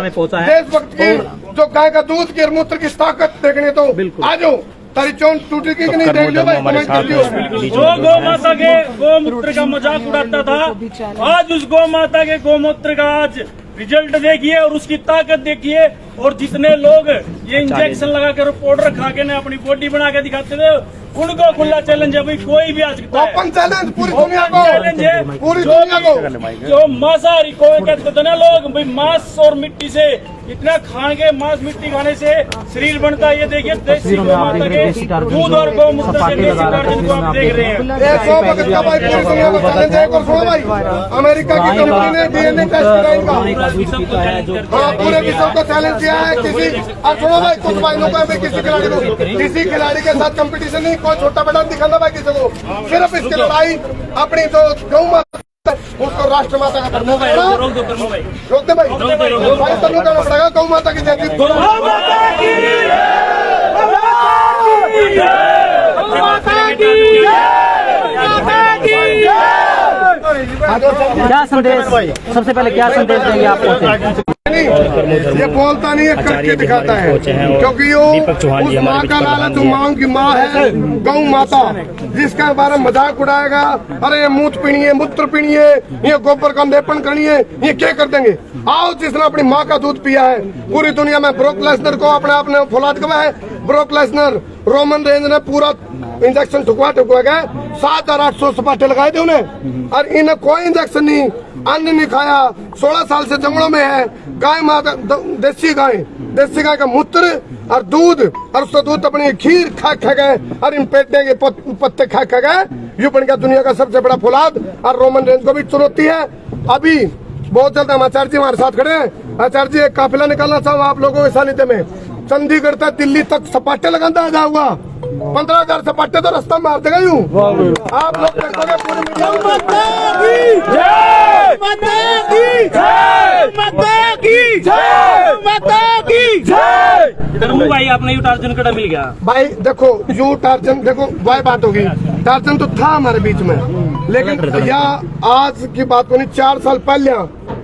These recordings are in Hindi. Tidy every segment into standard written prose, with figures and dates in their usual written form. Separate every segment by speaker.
Speaker 1: में पहुंचा है।
Speaker 2: देशभक्त की जो गाय का दूध की और मूत्र की ताकत देखने तो आ जाओ, तारी चोट टूटेगी कि नहीं देख लो भाई।
Speaker 3: जो गौ माता के गौमूत्र का मजाक उड़ाता था, आज उस गौ माता के गौमूत्र का आज रिजल्ट देखिए और उसकी ताकत देखिए। और जितने लोग ये इंजेक्शन लगा कर पाउडर खा के ना अपनी बॉडी बना के दिखाते थे, उनको खुला चैलेंज है भाई, कोई भी आ सकता है।
Speaker 2: ओपन चैलेंज पूरी दुनिया को,
Speaker 3: चैलेंज है
Speaker 2: पूरी दुनिया को।
Speaker 3: जो मांसाहारी को कहते थे ना लोग भाई, मांस और मिट्टी से इतना खाएंगे, मांस मिट्टी खाने से शरीर बनता है। ये देखिए देसी गौ माता के दूध और गौमूत्र के देसी टार्जन को आप देख रहे हैं।
Speaker 2: 100 वक्त का भाई पूरी दुनिया को चैलेंज है। और सुनो भाई, अमेरिका की कंपनी ने डीएनए टेस्ट कराया इनका, हाँ पूरे विश्व को चैलेंज दिया है। किसी और सुनो भाई, कुछ भाइयों को किसी खिलाड़ी के साथ कंपटीशन नहीं, कोई छोटा बड़ा दिखाना भाई किसी को, सिर्फ इसकी लड़ाई अपनी जो गौ माता उसको राष्ट्र माता का करना पड़ेगा। रोक दे भाई, भाई तनु करना पड़ेगा। गौ माता की जय, गौ माता की
Speaker 1: क्या संदेश, सबसे पहले क्या संदेश देंगे आप?
Speaker 2: ये बोलता नहीं है, करके दिखाता है। क्योंकि वो उस माँ का लालच, जो माँ की माँ है गौ माता, जिसका बारे में मजाक उड़ाएगा, अरे ये मूत्र पीनी है, मूत्र पीनी है, ये गोबर का लेपन करनी है, ये क्या कर देंगे। आओ, जिसने अपनी माँ का दूध पिया है पूरी दुनिया में, ब्रोक लेसनर को अपने आप ने फौलाद कमा है। ब्रोक लेसनर, रोमन रेंज ने पूरा इंजेक्शन ठुकवा गए, 7,800 सपाटे लगाए थे उन्हें, और इन्हें कोई इंजेक्शन नहीं, अन्न नहीं खाया। 16 साल से जंगलों में है। गाय माता, देसी गाय का मूत्र और दूध, और उसका दूध अपनी खीर खा गए, और इन पेटने के पत्ते खा गए। ये बन गया दुनिया का सबसे बड़ा फौलाद, और रोमन रेंज को भी चुनौती है। अभी बहुत जल्द हम आचार्य जी हमारे साथ खड़े हैं। आचार्य जी, एक काफिला निकालना चाहूँ आप लोगों के सानिध्य में। चंडीगढ़ से दिल्ली तक सपाटे लगाता जाऊंगा, 15,000 सपाटे तो रास्ता मार देगा यूं। आप लोग देखोगे पूरी
Speaker 3: भाई आपने यू टार्जन कड़ा मिल गया
Speaker 2: भाई। देखो यू टार्जन, देखो वही बात होगी, टार्जन तो था हमारे बीच में, लेकिन यह आज की बात को नहीं, 4 साल पहले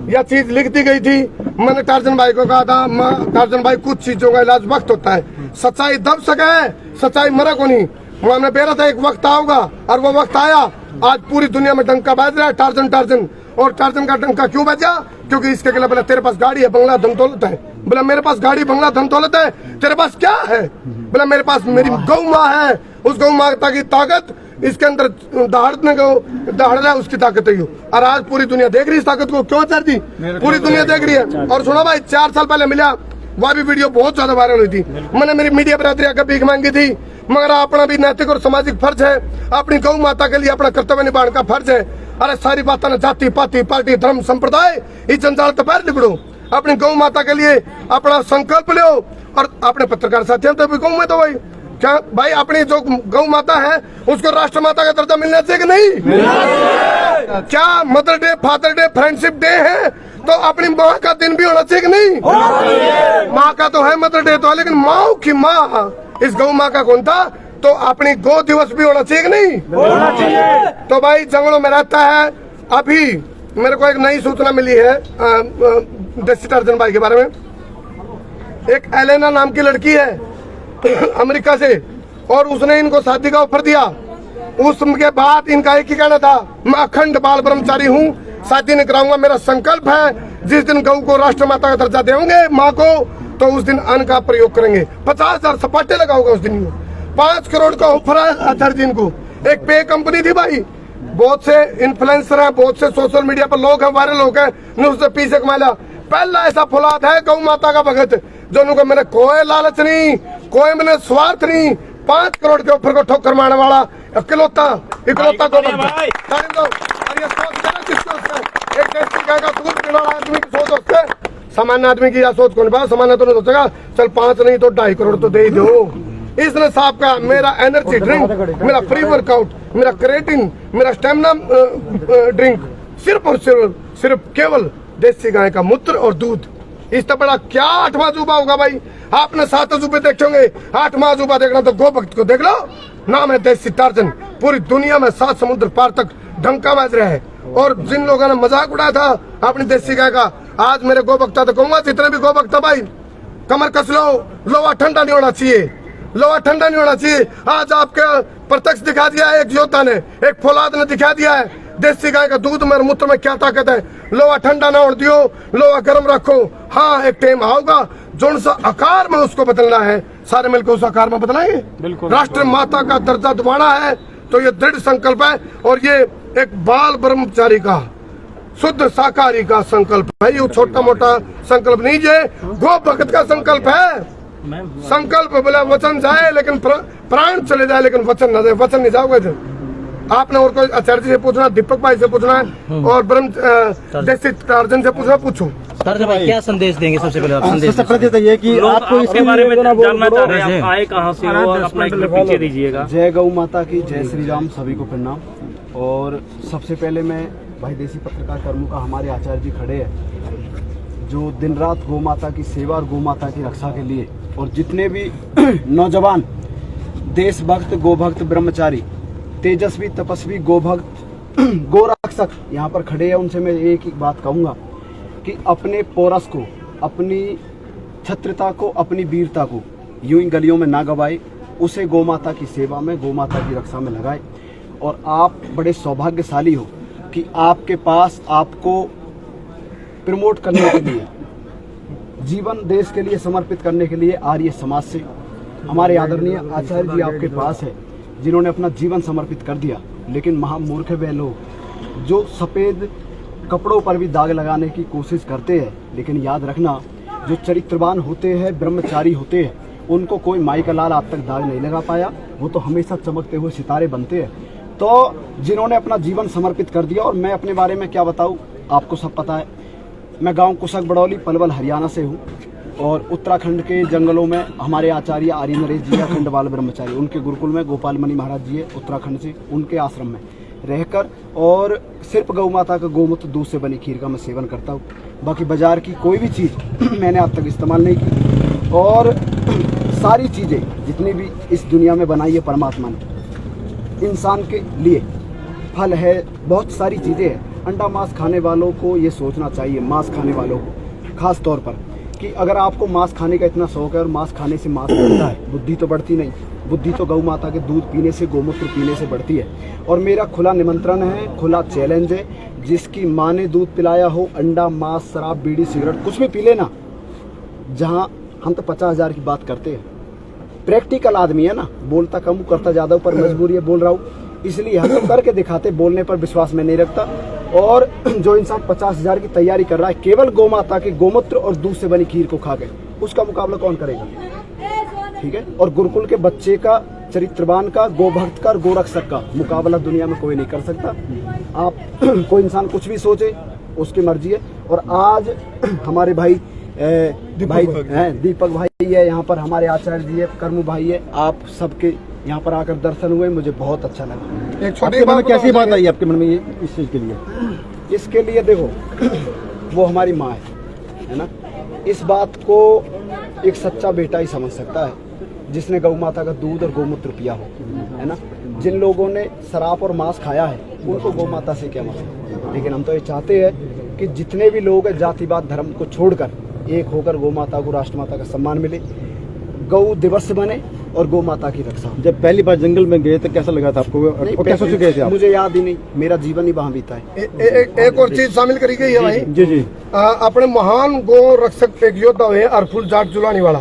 Speaker 2: यह चीज लिख दी गई थी। मैंने टार्जन भाई को कहा था, टार्जन भाई कुछ चीजों का इलाज वक्त होता है, सच्चाई दब सके, सच्चाई मरे को नहीं। हमने बेरा था एक वक्त आऊंगा, और वो वक्त आया। आज पूरी दुनिया में डंका बज रहा है टार्जन टार्जन। और टार्जन का डंका क्यों बजा? क्योंकि इसके खिलाफ बोला तेरे पास गाड़ी है, बंगला, धन दौलत है। बोला मेरे पास गाड़ी, बंगला, धन दौलत है, तेरे पास क्या है? बोला मेरे पास मेरी गौ माँ है, उस गौ माता की ताकत इसके अंदर दहाड़ रहा है, उसकी ताकत है। और आज पूरी दुनिया देख रही है इस ताकत को। क्यों सर जी? पूरी दुनिया देख रही है। और सुनो भाई, 4 साल पहले मिला, वह भी वीडियो बहुत ज्यादा वायरल हुई थी। मैंने मेरी मीडिया बरादरी आकर भीख मांगी थी, मगर अपना भी नैतिक और सामाजिक फर्ज है, अपनी गौ माता के लिए अपना कर्तव्य निभाने का फर्ज है। अरे सारी बातें न जाति पाति पार्टी धर्म संप्रदाय, इस जंजाल तो पैर लिबड़ो, अपनी गौ माता के लिए अपना संकल्प लो। और अपने पत्रकार साथियों तो भी गौ में तो भाई क्या भाई, अपनी जो गौ माता है उसको राष्ट्र माता का दर्जा मिलना चाहिए कि नहीं? क्या mother day, father day, friendship day है तो अपनी माँ का दिन भी होना चाहिए कि नहीं? माँ का तो है मदर डे तो, लेकिन माँ की माँ इस गौ माँ का कौन था? तो अपनी गौ दिवस भी होना चाहिए कि नहीं? होना चाहिए। तो भाई जंगलों में रहता है। अभी मेरे को एक नई सूचना मिली है देसी टार्जन भाई के बारे में। एक एलेना नाम की लड़की है अमेरिका से, और उसने इनको शादी का ऑफर दिया। उसके बाद इनका एक ही कहना था, मैं अखंड बाल ब्रह्मचारी हूँ, शादी नहीं कराऊंगा। मेरा संकल्प है जिस दिन गौ को राष्ट्र माता का दर्जा देंगे माँ को, तो उस दिन अन्न का प्रयोग करेंगे। 50,000 सपाटे लगाऊंगा उस दिन। 5 करोड़ का ऑफर है आचार्य जी को। एक पे कंपनी थी भाई, बहुत से इन्फ्लुएंसर हैं, बहुत से सोशल मीडिया पर लोग हैं, वायरल लोग हैं, उससे पैसे कमाया। पहला ऐसा फौलाद है गौ माता का भगत, जो उनको मैंने कोई लालच नहीं, कोई मैंने स्वार्थ नहीं, 5 करोड़ के ऑफर को ठोकर मारने वाला इकलौता को एक आदमी की सोच होते, सामान्य आदमी की यह सोच कौन बात, सामान्य तो नहीं सोचेगा चल 5 नहीं तो 2.5 करोड़ तो दे ही दो। इसने साहब का मेरा एनर्जी ड्रिंक, मेरा प्री वर्कआउट, मेरा क्रिएटिन, मेरा स्टेमिना ड्रिंक सिर्फ और सिर्फ केवल देसी गाय का मूत्र और दूध। इससे बड़ा क्या 8वां अजूबा होगा भाई? आपने 7 अजूबे देखे होंगे, 8वां अजूबा देखना तो गो भक्त को देख लो। नाम है देसी टार्जन। पूरी दुनिया में 7 समुद्र पार तक डंका बज रहा है। और जिन लोगों ने मजाक उड़ाया था अपनी देसी गाय का, आज मेरे गो भक्ता तो कहूंगा, जितने भी गो भक्ता भाई कमर कस लो, लोहा ठंडा नहीं होना चाहिए, लोहा ठंडा नहीं होना चाहिए। आज आपके प्रत्यक्ष दिखा दिया है एक योद्धा ने, एक फौलाद ने दिखा दिया है देसी गाय का दूध में मूत्र में क्या ताकत है। लोहा ठंडा ना होने दियो, लोहा गर्म रखो। हाँ, एक टाइम आओगा जो सा आकार में उसको बदलना है, सारे मिलकर उस आकार में बदलाएंगे। राष्ट्र माता का दर्जा दिवाना है तो ये दृढ़ संकल्प है, और ये एक बाल ब्रह्मचारी का शुद्ध शाकाहारी का संकल्प है। ये छोटा मोटा संकल्प नहीं है, गो भगत का संकल्प है। संकल्प बोला वचन जाए लेकिन प्राण चले जाए, लेकिन वचन न जाए। वचन नहीं जाओगे तो आपने और कोई आचार्य जी से पूछना, दीपक भाई से पूछना है, और ब्रह्म देसी टार्जन से पूछना, पूछो।
Speaker 1: टार्जन भाई क्या संदेश देंगे सबसे पहले आप? संदेश
Speaker 4: सबसे पहले तो ये कि आपको
Speaker 3: इसके बारे में जानना चाह रहे हैं, आप आए कहाँ से हो, और अपना एक मिनट पीछे दीजिएगा।
Speaker 4: जय गौ माता की, जय श्री राम, सभी को प्रणाम। और सबसे पहले मैं भाई देसी पत्रकार कर्मों का हमारे आचार्य जी खड़े हैं जो दिन रात गौ माता की सेवा और गौ माता की रक्षा के लिए, और जितने भी नौजवान देशभक्त, गोभक्त, ब्रह्मचारी, तेजस्वी, तपस्वी, गोभक्त, गोरक्षक यहाँ पर खड़े हैं, उनसे मैं एक ही बात कहूँगा कि अपने पोरस को, अपनी छत्रता को, अपनी वीरता को यूं ही गलियों में ना गवाए, उसे गौ माता की सेवा में, गौ माता की रक्षा में लगाए। और आप बड़े सौभाग्यशाली हो कि आपके पास आपको प्रमोट करने के लिए, जीवन देश के लिए समर्पित करने के लिए आर्य समाज से हमारे आदरणीय आचार्य जी आपके पास है, जिन्होंने अपना जीवन समर्पित कर दिया। लेकिन महामूर्ख वे लोग जो सफ़ेद कपड़ों पर भी दाग लगाने की कोशिश करते हैं, लेकिन याद रखना, जो चरित्रवान होते हैं, ब्रह्मचारी होते हैं, उनको कोई माई का लाल आज तक दाग नहीं लगा पाया। वो तो हमेशा चमकते हुए सितारे बनते हैं। तो जिन्होंने अपना जीवन समर्पित कर दिया, और मैं अपने बारे में क्या बताऊं, आपको सब पता है। मैं गांव कुशक बड़ौली, पलवल, हरियाणा से हूं, और उत्तराखंड के जंगलों में हमारे आचार्य आर्य नरेश जी, अखंड बाल ब्रह्मचारी, उनके गुरुकुल में गोपाल मणि महाराज जी है उत्तराखंड से, उनके आश्रम में रहकर और सिर्फ गौ माता का गोमूत्र दूध से बनी खीर का मैं सेवन करता हूँ। बाकी बाजार की कोई भी चीज़ मैंने आज तक इस्तेमाल नहीं की। और सारी चीज़ें जितनी भी इस दुनिया में बनाई है परमात्मा ने इंसान के लिए, फल है, बहुत सारी चीज़ें हैं। अंडा मांस खाने वालों को ये सोचना चाहिए, मांस खाने वालों को खास तौर पर, कि अगर आपको मांस खाने का इतना शौक है और मांस खाने से मांस बढ़ता है, बुद्धि तो बढ़ती नहीं। बुद्धि तो गौ माता के दूध पीने से, गोमूत्र पीने से बढ़ती है। और मेरा खुला निमंत्रण है, खुला चैलेंज है, जिसकी माँ ने दूध पिलाया हो, अंडा, मांस, शराब, बीड़ी, सिगरेट कुछ भी पी लेना। जहाँ हम तो 50,000 की बात करते हैं, प्रैक्टिकल आदमी है ना, बोलता कम करता ज़्यादा, पर मजबूरी है बोल रहा हूँ, इसलिए हम तो करके दिखाते, बोलने पर विश्वास में नहीं रखता। और जो इंसान 50,000 की तैयारी कर रहा है केवल गौ माता के गोमूत्र और दूध से बनी खीर को खा के, उसका मुकाबला कौन करेगा? ठीक है। और गुरुकुल के बच्चे का, चरित्रवान का, गोभक्त का और गोरक्षक का मुकाबला दुनिया में कोई नहीं कर सकता। आप कोई इंसान कुछ भी सोचे, उसकी मर्जी है। और आज हमारे भाई दीपक भाई है यहाँ पर, हमारे आचार्य जी है, कर्मू भाई है, आप सबके यहाँ पर आकर दर्शन हुए, मुझे बहुत अच्छा लगा।
Speaker 2: एक छोटी बात,
Speaker 4: कैसी बात आई आपके मन में ये इस चीज के लिए? इसके लिए देखो, वो हमारी माँ है ना, इस बात को एक सच्चा बेटा ही समझ सकता है जिसने गौ माता का दूध और गोमूत्र पिया हो, है ना। जिन लोगों ने शराब और मांस खाया है उनको गौ माता से क्या मतलब। लेकिन हम तो ये चाहते हैं कि जितने भी लोग हैं जातिवाद धर्म को छोड़कर एक होकर गौ माता को, राष्ट्र माता का सम्मान मिले, गौ दिवस बने और गौ माता की रक्षा।
Speaker 5: जब पहली बार जंगल में गए तो कैसा लगा था आपको? क्या सोच गए थे आप?
Speaker 4: मुझे याद ही नहीं, मेरा जीवन ही वहाँ बीता है।
Speaker 2: एक और चीज शामिल करी गई है भाई।
Speaker 5: जी जी।
Speaker 2: अपने महान गो रक्षक एक योद्धा हुए अरफुल जाट जुलानी वाला।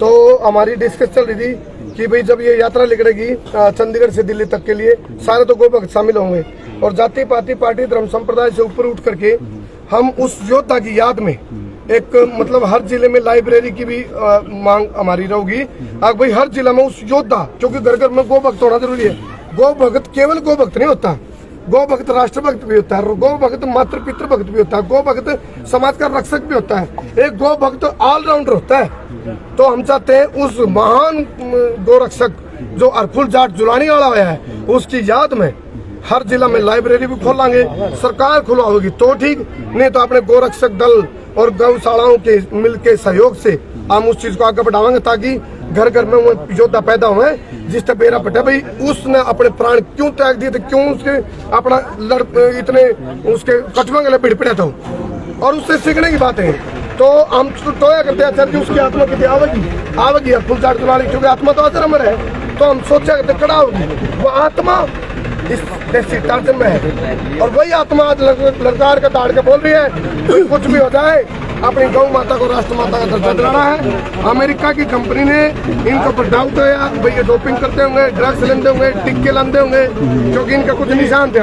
Speaker 2: तो हमारी डिस्कस चल रही थी कि भाई जब ये यात्रा निकलेगी चंडीगढ़ से दिल्ली तक के लिए, सारे तो गो भक्त शामिल होंगे, और जाति पाति पार्टी धर्म संप्रदाय से ऊपर उठ करके हम उस योद्धा की याद में एक मतलब हर जिले में लाइब्रेरी की भी मांग हमारी रहेगी। भाई हर जिला में उस योद्धा, क्योंकि घर घर में गो भक्त होना जरूरी है। गो भक्त केवल गो भक्त नहीं होता, गो भक्त राष्ट्र भक्त भी होता है, गो भक्त मातृ पितृ भक्त भी होता है, गो भक्त समाज का रक्षक भी होता है, एक गो भक्त ऑलराउंडर होता है। तो हम चाहते हैं उस महान गो रक्षक जो अरफुल जाट जुलानी वाला हुआ है, उसकी याद में हर जिला में लाइब्रेरी भी खोलेंगे। सरकार खुलवाएगी तो ठीक, नहीं तो अपने गोरक्षक दल और गौशालाओं के मिलके सहयोग से हम उस चीज को आगे बढ़ावांगे, ताकि घर घर में वो योद्धा पैदा हुए जिससे बेरा पटे भाई उसने अपने प्राण क्यों त्याग दिए थे, क्यों उसके अपना इतने उसके कटवा के लिए पिड़पिड़ा था। और उससे सीखने की बातें हैं। तो हम टोया करते हैं आचार्य जी उसकी आत्मा कितनी आवेगी फुल चार्ज वाली, क्योंकि आत्मा तो अजर अमर है। तो हम सोचा करते कड़ा होगी वो आत्मा इस देसी तर्जन में है, और वही आत्मा आज ललकार का ताड़ के बोल रही है कुछ भी हो जाए अपनी गौ माता को राष्ट्र माता का दर्जा दिलाना है। अमेरिका की कंपनी ने इनके ऊपर डाउट है भाई ये डोपिंग करते होंगे, ड्रग्स लेते होंगे, टिक्के लाते होंगे, क्योंकि इनका कुछ निशान थे।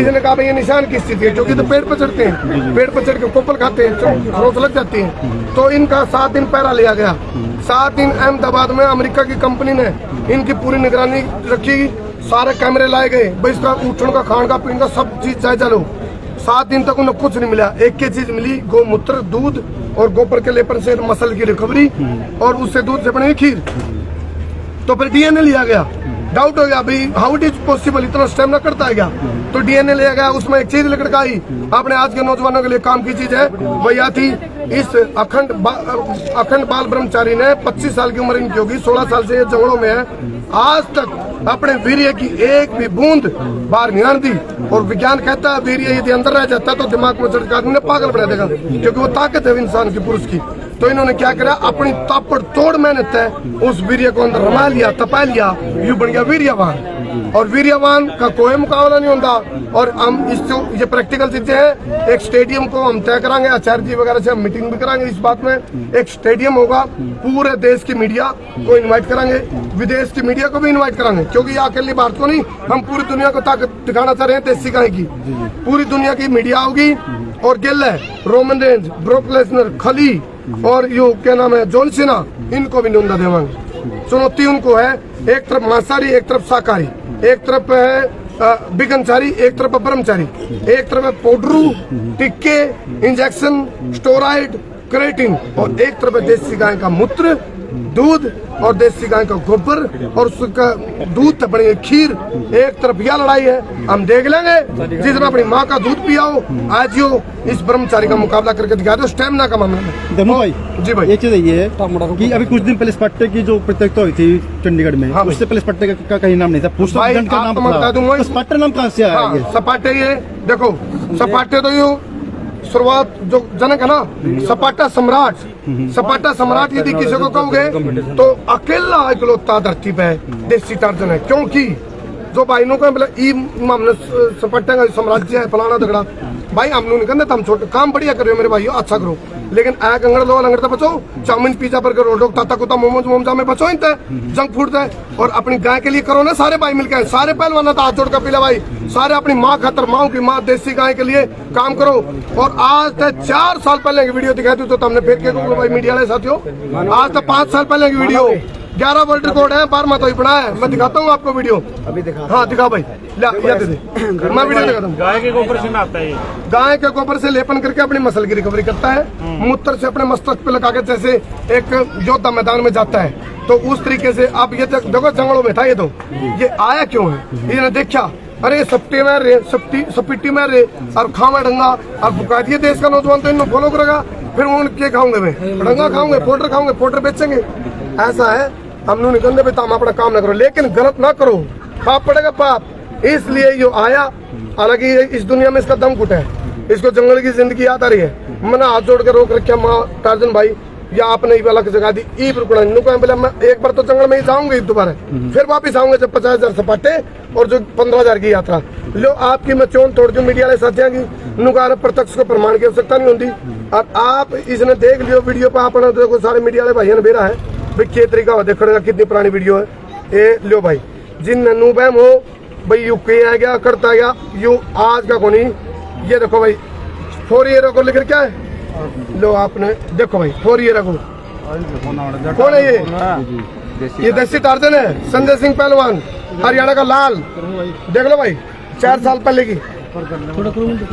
Speaker 2: इसने कहा भाई ये निशान किस चीज के, क्योंकि तो पेड़ पर चढ़ते हैं, पेड़ पर चढ़ के कोपल खाते हैं, खरोच लग जाती है। तो इनका 7 दिन पहरा लिया गया। 7 दिन अहमदाबाद में अमेरिका की कंपनी ने इनकी पूरी निगरानी रखी, सारे कैमरे लाए गए भाई, इसका उठने का, खान का, पीने का सब चीज चाहे चलो। 7 दिन तक उन्हें कुछ नहीं मिला। एक ही चीज मिली, गौमूत्र, दूध और गोबर के लेपन से मसल की रिकवरी और उससे दूध से बनी खीर। तो फिर डीएनए लिया गया। डाउट हो गया भाई हाउ इट इज पॉसिबल, इतना स्टेमिना करता है क्या? तो डीएनए लिया गया, उसमें एक चीज निकल आई आपने आज के नौजवानों के लिए काम की चीज है, वह यह थी इस अखंड बाल ब्रह्मचारी ने 25 साल की उम्र इनकी होगी, 16 साल से ये जंगलों में है, आज तक अपने वीर्य की एक भी बूंद बाहर नहीं आने दी। और विज्ञान कहता है वीर्य यदि अंदर रह जाता है तो दिमाग में चढ़ आदमी ने पागल बना देगा, क्योंकि वो ताकत है इंसान की, पुरुष की। तो इन्होंने क्या करा, अपनी तापड़ तोड़ मेहनत है उस वीर्य को अंदर रमा लिया, तपा लिया, यू बन गया वीर्यवान। और वीर्यवान का कोई मुकाबला नहीं होता। और हम ये प्रैक्टिकल चीजें हैं। एक स्टेडियम को हम तय कराएंगे, आचार्य जी वगैरह से हम मीटिंग भी कराएंगे इस बात में। एक स्टेडियम होगा, पूरे देश की मीडिया को इन्वाइट कराएंगे, विदेश की मीडिया को भी इन्वाइट कराएंगे, क्योंकि ये अकेली भारत को नहीं, हम पूरी दुनिया को ताकत दिखाना चाह रहे हैं देसी गाय की। पूरी दुनिया की मीडिया होगी और गिल है, रोमन रेंज, ब्रोक लेसनर, खली और यो क्या नाम है, जॉन सीना, इनको भी नुंदा देवांगे। चुनौती उनको है, एक तरफ मांसाहारी, एक तरफ शाकाहारी, एक तरफ है बिगनचारी, एक तरफ ब्रह्मचारी, एक तरफ है पाउडरू, टिक्के, इंजेक्शन, स्टोराइड, क्रेटिन, और एक तरफ है देसी गाय का मूत्र, दूध और देसी गाय का गोबर और उसका दूध से बनी खीर। एक तरफ यह लड़ाई है, हम देख लेंगे जिसने अपनी माँ का दूध पिया हो, आज यो इस ब्रह्मचारी का मुकाबला करके दिखा दो। स्टेमिना का मामला है।
Speaker 5: दमू भाई
Speaker 2: जी भाई,
Speaker 5: एक चीज ये है कि अभी कुछ दिन पहले स्पट्टे की जो प्रतियोगिता हुई थी चंडीगढ़ में,
Speaker 2: हाँ,
Speaker 5: उससे पहले स्पट्टे का कहीं नाम नहीं था,
Speaker 2: भाई आपको मैं बता दूंगा
Speaker 5: स्पट्टा नाम कहाँ से आया?
Speaker 2: सपाटे, ये देखो सपाटे तो यू शुरुआत जो जनक है ना, सपाटा सम्राट। सपाटा सम्राट यदि किसी को कहोगे तो अकेला इकलौता धरती पे देसी तर्जन है, क्योंकि जो भाई नो मामले सपाटा का साम्राज्य है फलाना झगड़ा भाई, हम लोग नहीं हम छोटे काम बढ़िया करो मेरे भाई, अच्छा करो, लेकिन आ कंगड़ लो लंगड़ तो बचो, चाउमीन पिज्जा बर्गर रोडो ताता कुत्ता मोमोज मोमजा में बचो, इनते जंक फूड है। और अपनी गाय के लिए करो ना, सारे भाई मिलकर, सारे पहलवाना था हाथ जोड़ कर पीला भाई, सारे अपनी माँ खातर, माँ की माँ देसी गाय के लिए काम करो। और आज तक 4 साल पहले की वीडियो दिखाई थी तो हमने फेंक के भाई मीडिया वाले साथियों, आज तक 5 साल पहले की वीडियो, 11 वर्ल्ड रिकॉर्ड है, 12वां तो ही बना है। मैं दिखाता हूँ आपको वीडियो, अभी दिखा, हाँ दिखा भाई, या दे मैं वीडियो दिखाता हूँ।
Speaker 3: गाय के गोबर से आता है,
Speaker 2: गाय के गोबर से लेपन करके अपनी मसल की रिकवरी करता है, मूत्र से अपने मस्तक पे लगा के जैसे एक योद्धा मैदान में जाता है, तो उस तरीके से आप ये देखो जंगलों में था ये आया क्यों है, ये देखा अरे सप्टी में रे, सपिट्टी में रे और खावा ढंगा और बुकाती देश का नौजवान तो इनको फॉलो करेगा, फिर वो क्या खाऊंगे, मैं ढंगा खाऊंगे, पाउडर बेचेंगे। ऐसा है, हम लोग निकलने पे हम अपना काम ना करो, लेकिन गलत ना करो, पाप पड़ेगा पाप। इसलिए यो आया, हालांकि इस दुनिया में इसका दम घुटा है, इसको जंगल की जिंदगी याद आ रही है। मैंने हाथ जोड़ के रोक रखा माँ टार्जन भाई, या आपने वाला की जगह दी ई बोला मैं एक बार तो जंगल में ही जाऊंगी दोबारा, फिर वापिस आऊंगे जब 50,000 सपाटे और जो 15,000 की यात्रा लो आपकी मैं चोन तोड़ दूं मीडिया वाले साथियों की नुकार प्रत्यक्ष को प्रमाण की आवश्यकता नहीं होती। और आप इसने देख लियो वीडियो पर, आपने देखो सारे मीडिया वाले भाइयों ने बेरा है भाई क्या तरीका हो देखने का, कितनी पुरानी वीडियो है ये लो भाई। जिन नू बहम हो भाई यू के आ गया करता गया यू आज का कोनी, ये देखो भाई 4 ईयर को लेकर क्या है लो आपने देखो भाई 4 ईयर को कौन है ये देसी टार्जन है, संजय सिंह पहलवान हरियाणा का लाल, देख लो भाई 4 साल पहले की,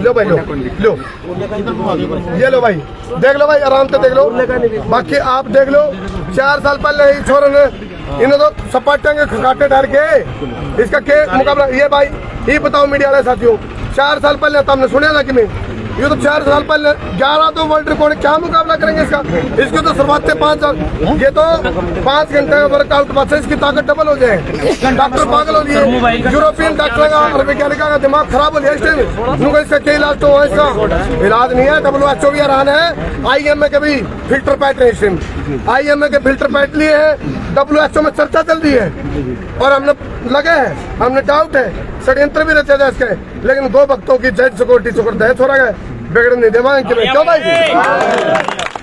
Speaker 2: लो भाई लो ये लो भाई देख लो भाई आराम से देख लो, बाकी आप देख लो 4 साल पहले ही छोरे ने इन्हें तो सपाटे के खकाटे डाल के इसका के मुकाबला। ये भाई ये बताओ मीडिया वाले साथियों 4 साल पहले तो हमने सुना था कि मैं ये तो 4 साल पहले 11 तो वर्ल्ड रिकॉर्ड, क्या मुकाबला करेंगे इसका? इसकी तो शुरुआत से 5 साल, ये तो 5 घंटे का वर्कआउट के बाद से इसकी ताकत डबल हो जाए। डॉक्टर पागल हो लिए, यूरोपियन डॉक्टर का और वैज्ञानिक का दिमाग खराब हो लिया इस टाइम। इसका क्या इलाज? तो इसका इलाज नहीं है। WHO भी हैरान है, IMA के भी फिल्टर पैट रहे इस टाइम, IMA के फिल्टर पैट लिए हैं, WHO में चर्चा चल रही है और हमने लगे हैं, हमने डाउट है, षड्यंत्र भी रचा जाए इसके, लेकिन गो भक्तों की जज सिक्योरिटी चुकर दे छोड़ा गया, बिगड़ नहीं देवा क्यों भाई?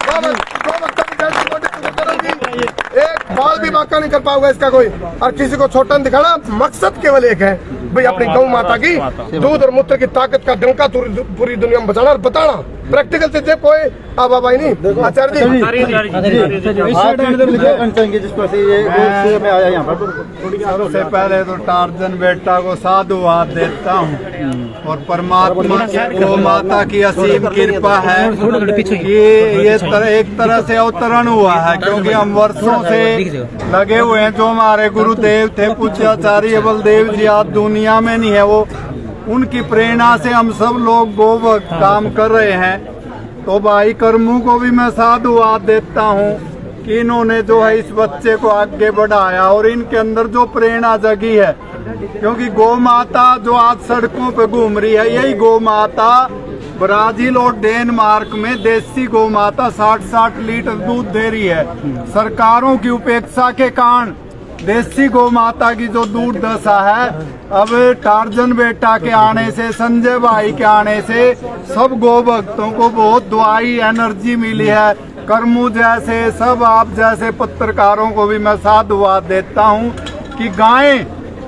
Speaker 2: गो भक्तों की जज सिक्योरिटी करेंगी, एक बाल भी बाका नहीं कर पाओगे इसका कोई, और किसी को छोटा दिखाना। मकसद केवल एक है भाई, अपनी गौ माता की दूध और मूत्र की ताकत का डंका पूरी दुनिया में बचाना और बताना। प्रैक्टिकल से कोई भाई नहीं। आचार्य जी
Speaker 5: जिस पर से ये मैं आया यहाँ पर,
Speaker 6: सबसे पहले तो टार्जन बेटा को साधुवाद देता हूँ और परमात्मा को माता की असीम कृपा है कि ये एक तरह से अवतरण हुआ है, क्योंकि हम वर्षों से लगे हुए हैं। जो हमारे गुरुदेव थे पूज्याचार्य बलदेव जी आज दुनिया में नहीं है, वो उनकी प्रेरणा से हम सब लोग गोवक काम कर रहे हैं। तो भाई कर्मू को भी मैं साधुवाद देता हूँ कि इन्होंने जो है इस बच्चे को आगे बढ़ाया और इनके अंदर जो प्रेरणा जगी है, क्योंकि गौ माता जो आज सड़कों पे घूम रही है, यही गौ माता ब्राजील और डेनमार्क में देसी गौ माता 60-60 लीटर दूध दे रही है। सरकारों की उपेक्षा के कारण देसी गौ माता की जो दुर्दशा है, अब टार्जन बेटा के आने से, संजय भाई के आने से सब गौ भक्तों को बहुत दुआई एनर्जी मिली है। कर्मू जैसे सब आप जैसे पत्रकारों को भी मैं साधुवाद देता हूँ कि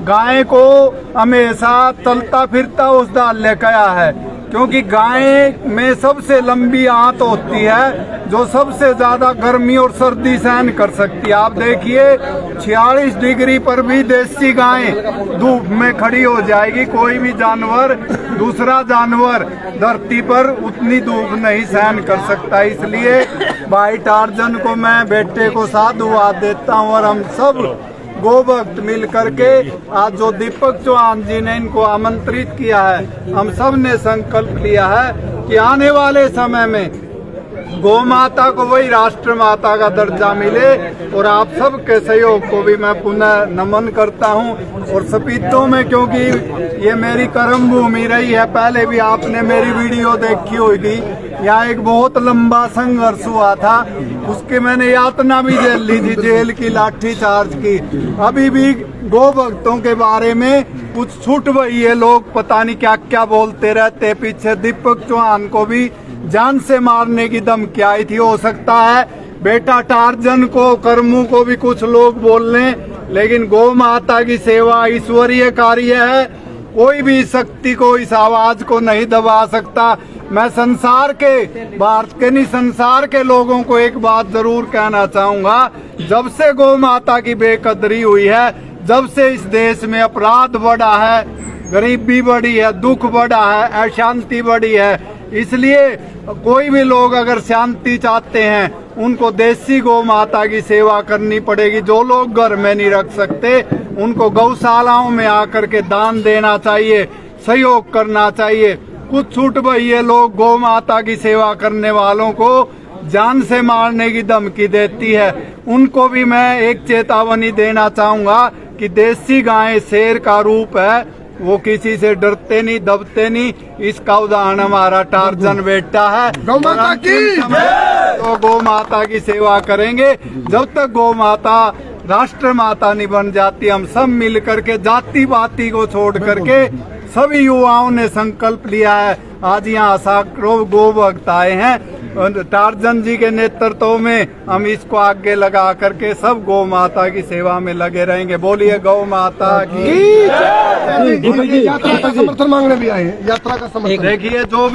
Speaker 6: गाय को हमेशा चलता फिरता उस डाल कहा है, क्योंकि गाय में सबसे लंबी आंत होती है जो सबसे ज्यादा गर्मी और सर्दी सहन कर सकती है। आप देखिए 46 डिग्री पर भी देसी गाय धूप में खड़ी हो जाएगी। कोई भी जानवर, दूसरा जानवर धरती पर उतनी धूप नहीं सहन कर सकता। इसलिए भाई टार्जन को मैं बेटे को साधुवाद देता हूँ और हम सब गो भक्त मिल करके आज जो दीपक चौहान जी ने इनको आमंत्रित किया है, हम सब ने संकल्प लिया है कि आने वाले समय में गौ माता को वही राष्ट्र माता का दर्जा मिले। और आप सबके सहयोग को भी मैं पुनः नमन करता हूं। और सपीतों में, क्योंकि ये मेरी कर्म भूमि रही है, पहले भी आपने मेरी वीडियो देखी होगी, यहाँ एक बहुत लंबा संघर्ष हुआ था, उसके मैंने यातना भी झेल ली थी, जेल की लाठी चार्ज की। अभी भी गौ भक्तों के बारे में कुछ छूट वही है, लोग पता नहीं क्या क्या बोलते रहते। पीछे दीपक चौहान को भी जान से मारने की धमकी आई थी। हो सकता है बेटा टार्जन को, कर्मू को भी कुछ लोग बोल लें, लेकिन गौ माता की सेवा ईश्वरीय कार्य है। कोई भी शक्ति को, इस आवाज को नहीं दबा सकता। मैं संसार के, भारत के नहीं संसार के लोगों को एक बात जरूर कहना चाहूंगा, जब से गौ माता की बेकदरी हुई है, जब से इस देश में अपराध बढ़ा है, गरीबी बढ़ी है, दुख बढ़ा है, अशांति बढ़ी है, इसलिए कोई भी लोग अगर शांति चाहते हैं उनको देसी गौ माता की सेवा करनी पड़ेगी। जो लोग घर में नहीं रख सकते उनको गौशालाओं में आकर के दान देना चाहिए, सहयोग करना चाहिए। कुछ छूट भैया लोग गौ माता की सेवा करने वालों को जान से मारने की धमकी देती है, उनको भी मैं एक चेतावनी देना चाहूंगा कि देसी गाय शेर का रूप है, वो किसी से डरते नहीं, दबते नहीं। इसका उदाहरण हमारा टार्जन बेटा है।
Speaker 2: गौ माता की
Speaker 6: तो गौ माता की सेवा करेंगे। जब तक गौ माता राष्ट्र माता नहीं बन जाती, हम सब मिल करके जाति बाती को छोड़ करके सभी युवाओं ने संकल्प लिया है। आज यहाँ सैकड़ों गो भक्त आए हैं, टार्जन जी के नेतृत्व में हम इसको आगे लगा करके सब गौ माता की सेवा में लगे रहेंगे। बोलिए गौ माता की।
Speaker 2: यात्रा का समर्थन मांगने भी आए हैं, यात्रा का समर्थन।
Speaker 6: देखिए जो